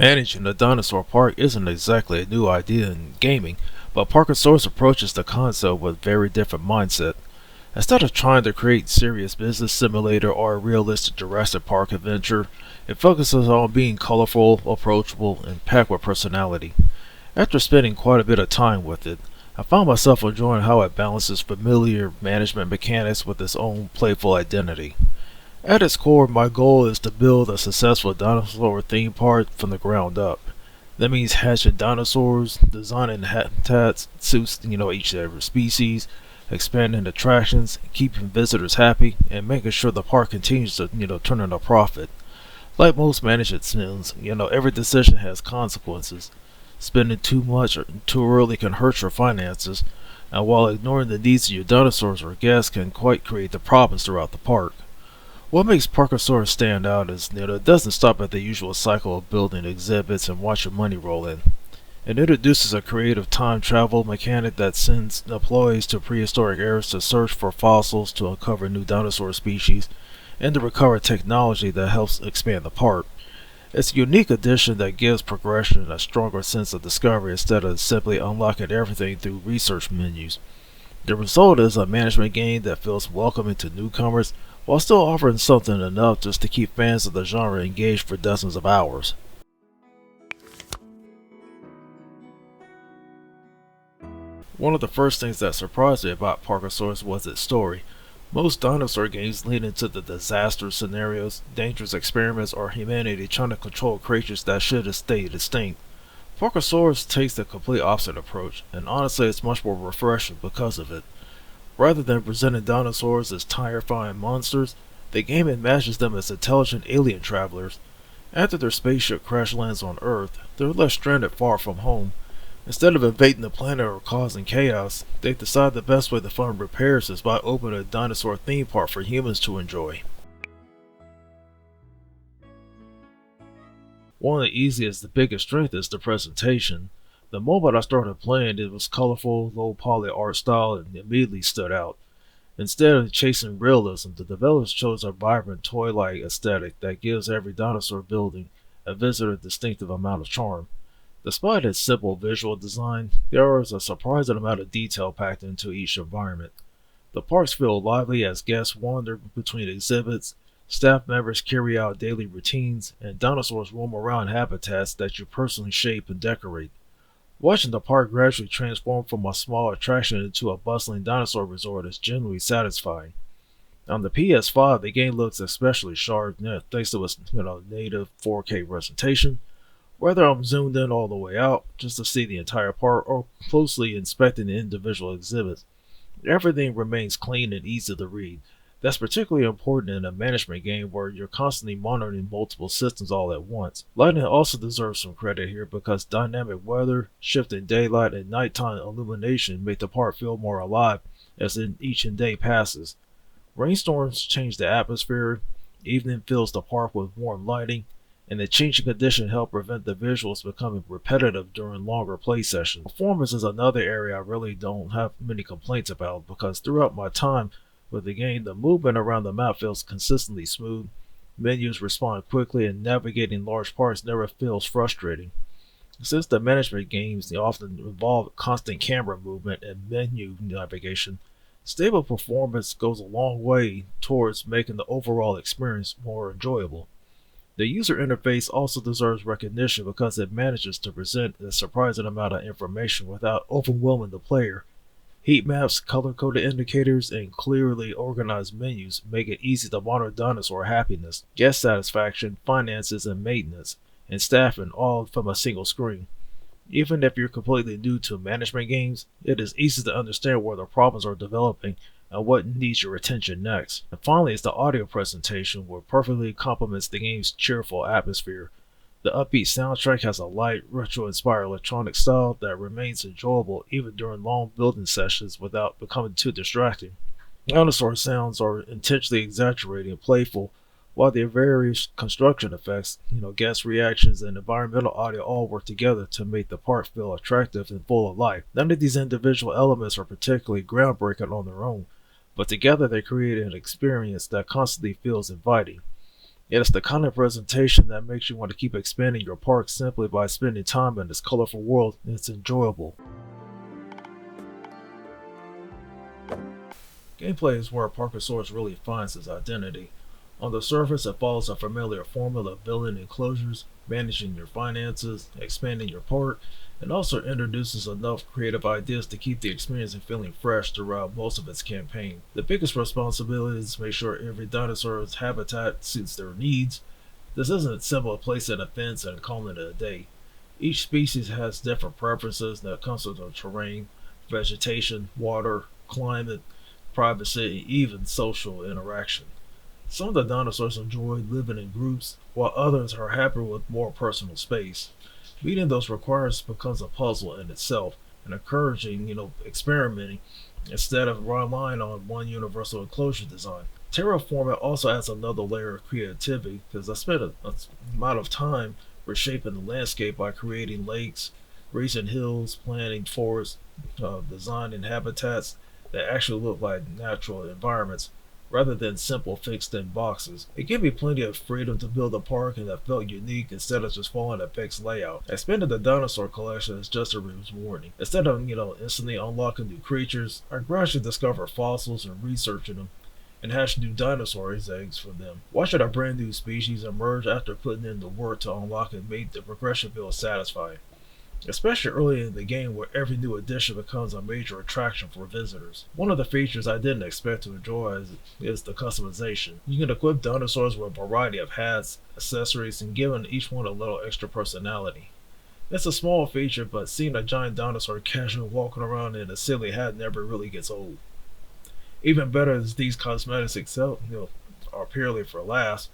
Managing a dinosaur park isn't exactly a new idea in gaming, but Parkasaurus approaches the concept with a very different mindset. Instead of trying to create serious business simulator or a realistic Jurassic Park adventure, it focuses on being colorful, approachable, and packed with personality. After spending quite a bit of time with it, I found myself enjoying how it balances familiar management mechanics with its own playful identity. At its core, my goal is to build a successful dinosaur theme park from the ground up. That means hatching dinosaurs, designing habitats, suits, each every species, expanding attractions, keeping visitors happy, and making sure the park continues to, turn in a profit. Like most management sims, every decision has consequences. Spending too much or too early can hurt your finances, and while ignoring the needs of your dinosaurs or guests can quite create the problems throughout the park. What makes Parkasaurus stand out is that it doesn't stop at the usual cycle of building exhibits and watching money roll in. It introduces a creative time travel mechanic that sends employees to prehistoric eras to search for fossils to uncover new dinosaur species, and to recover technology that helps expand the park. It's a unique addition that gives progression and a stronger sense of discovery instead of simply unlocking everything through research menus. The result is a management game that feels welcoming to newcomers while still offering something enough just to keep fans of the genre engaged for dozens of hours. One of the first things that surprised me about Parkasaurus was its story. Most dinosaur games lean into the disaster scenarios, dangerous experiments, or humanity trying to control creatures that should stay distinct. Parkasaurus takes the complete opposite approach, and honestly it's much more refreshing because of it. Rather than presenting dinosaurs as terrifying monsters, the game imagines them as intelligent alien travelers. After their spaceship crash lands on Earth, they're left stranded far from home. Instead of invading the planet or causing chaos, they decide the best way to fund repairs is by opening a dinosaur theme park for humans to enjoy. One of the easiest and biggest strengths is the presentation. The moment I started playing, it was colorful, low poly art style and immediately stood out. Instead of chasing realism, the developers chose a vibrant toy-like aesthetic that gives every dinosaur building a visitor a distinctive amount of charm. Despite its simple visual design, there is a surprising amount of detail packed into each environment. The parks feel lively as guests wander between exhibits, staff members carry out daily routines, and dinosaurs roam around habitats that you personally shape and decorate. Watching the park gradually transform from a small attraction into a bustling dinosaur resort is genuinely satisfying. On the PS5, the game looks especially sharp thanks to its native 4K presentation. Whether I'm zoomed in all the way out just to see the entire park or closely inspecting the individual exhibits, everything remains clean and easy to read. That's particularly important in a management game where you're constantly monitoring multiple systems all at once. Lighting also deserves some credit here because dynamic weather, shifting daylight, and nighttime illumination make the park feel more alive as each day passes. Rainstorms change the atmosphere, evening fills the park with warm lighting, and the changing conditions help prevent the visuals becoming repetitive during longer play sessions. Performance is another area I really don't have many complaints about because throughout my time with the game, the movement around the map feels consistently smooth, menus respond quickly, and navigating large parks never feels frustrating. Since the management games they often involve constant camera movement and menu navigation, stable performance goes a long way towards making the overall experience more enjoyable. The user interface also deserves recognition because it manages to present a surprising amount of information without overwhelming the player. Heat maps, color-coded indicators, and clearly organized menus make it easy to monitor dinosaur happiness, guest satisfaction, finances, and maintenance, and staffing all from a single screen. Even if you're completely new to management games, it is easy to understand where the problems are developing and what needs your attention next. And finally is the audio presentation, which perfectly complements the game's cheerful atmosphere. The upbeat soundtrack has a light, retro-inspired electronic style that remains enjoyable even during long building sessions without becoming too distracting. Dinosaur sounds are intentionally exaggerated and playful, while the various construction effects, guest reactions, and environmental audio all work together to make the park feel attractive and full of life. None of these individual elements are particularly groundbreaking on their own, but together they create an experience that constantly feels inviting. Yet it's the kind of presentation that makes you want to keep expanding your park simply by spending time in this colorful world, and it's enjoyable. Gameplay is where Parkasaurus really finds its identity. On the surface, it follows a familiar formula of building enclosures, managing your finances, expanding your park, and also introduces enough creative ideas to keep the experience feeling fresh throughout most of its campaign. The biggest responsibility is to make sure every dinosaur's habitat suits their needs. This isn't simple placing a fence and calling it a day. Each species has different preferences that comes with the terrain, vegetation, water, climate, privacy, and even social interaction. Some of the dinosaurs enjoy living in groups, while others are happy with more personal space. Meeting those requirements becomes a puzzle in itself, and encouraging, experimenting instead of relying on one universal enclosure design. Terraforming also adds another layer of creativity because I spent a amount of time reshaping the landscape by creating lakes, raising hills, planting forests, designing habitats that actually look like natural environments rather than simple fixed in boxes. It gave me plenty of freedom to build a park and that felt unique instead of just following a fixed layout. Expanding the dinosaur collection is just a rewarding. Instead of, instantly unlocking new creatures, I gradually discovered fossils and researching them and hatched new dinosaur eggs from them. Watching a brand new species emerge after putting in the work to unlock it made the progression feel satisfying, especially early in the game where every new addition becomes a major attraction for visitors. One of the features I didn't expect to enjoy is the customization. You can equip dinosaurs with a variety of hats, accessories, and giving each one a little extra personality. It's a small feature, but seeing a giant dinosaur casually walking around in a silly hat never really gets old. Even better is these cosmetics itself, are purely for laughs,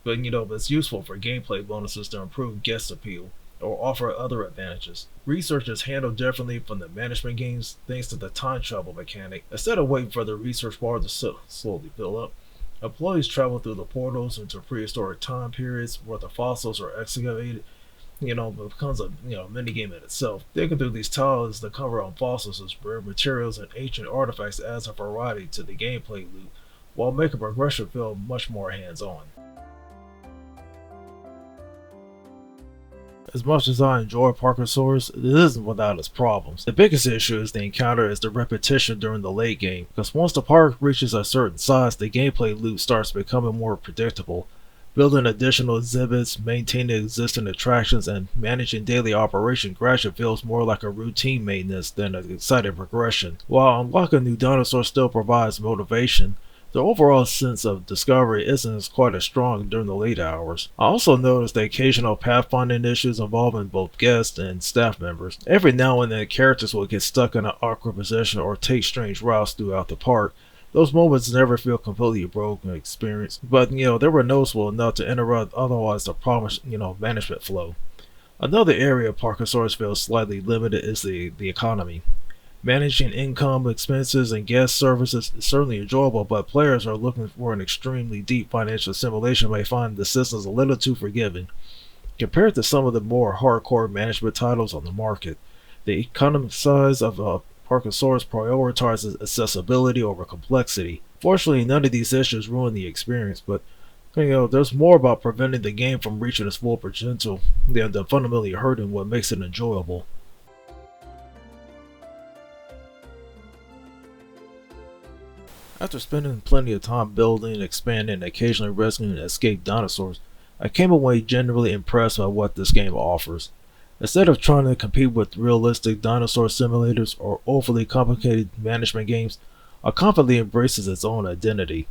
but it's useful for gameplay bonuses to improve guest appeal or offer other advantages. Research is handled differently from the management games thanks to the time travel mechanic. Instead of waiting for the research bar to slowly fill up, employees travel through the portals into prehistoric time periods where the fossils are excavated. It becomes a mini game in itself. Digging through these tiles to cover on fossils, rare materials, and ancient artifacts adds a variety to the gameplay loop, while making progression feel much more hands-on. As much as I enjoy Parkasaurus, it isn't without its problems. The biggest issue is the encounter is the repetition during the late game, because once the park reaches a certain size, the gameplay loop starts becoming more predictable. Building additional exhibits, maintaining existing attractions, and managing daily operation gradually feels more like a routine maintenance than an exciting progression. While unlocking new dinosaurs still provides motivation, the overall sense of discovery isn't quite as strong during the late hours. I also noticed the occasional pathfinding issues involving both guests and staff members. Every now and then characters will get stuck in an awkward position or take strange routes throughout the park. Those moments never feel completely broken experience, but they were noticeable enough to interrupt otherwise the promised management flow. Another area Parkasaurus feels slightly limited is the economy. Managing income, expenses, and guest services is certainly enjoyable, but players are looking for an extremely deep financial simulation may find the systems a little too forgiving. Compared to some of the more hardcore management titles on the market, the economic size of Parkasaurus prioritizes accessibility over complexity. Fortunately, none of these issues ruin the experience, but there's more about preventing the game from reaching its full potential than fundamentally hurting what makes it enjoyable. After spending plenty of time building, expanding, and occasionally rescuing escaped dinosaurs, I came away genuinely impressed by what this game offers. Instead of trying to compete with realistic dinosaur simulators or overly complicated management games, it confidently embraces its own identity.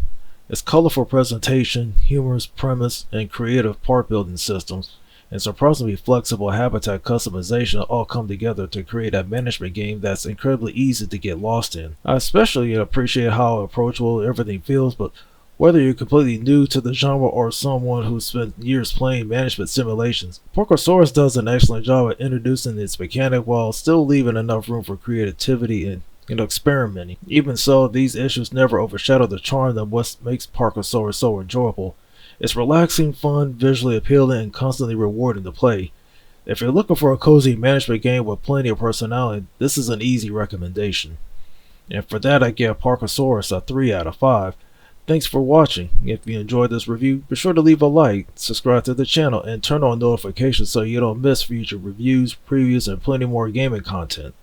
Its colorful presentation, humorous premise, and creative park building systems, and surprisingly flexible habitat customization all come together to create a management game that's incredibly easy to get lost in. I especially appreciate how approachable everything feels, but whether you're completely new to the genre or someone who's spent years playing management simulations, Parkasaurus does an excellent job at introducing its mechanic while still leaving enough room for creativity and experimenting. Even so, these issues never overshadow the charm that what makes Parkasaurus so enjoyable. It's relaxing, fun, visually appealing, and constantly rewarding to play. If you're looking for a cozy management game with plenty of personality, this is an easy recommendation. And for that, I give Parkasaurus a 3 out of 5. Thanks for watching. If you enjoyed this review, be sure to leave a like, subscribe to the channel, and turn on notifications so you don't miss future reviews, previews, and plenty more gaming content.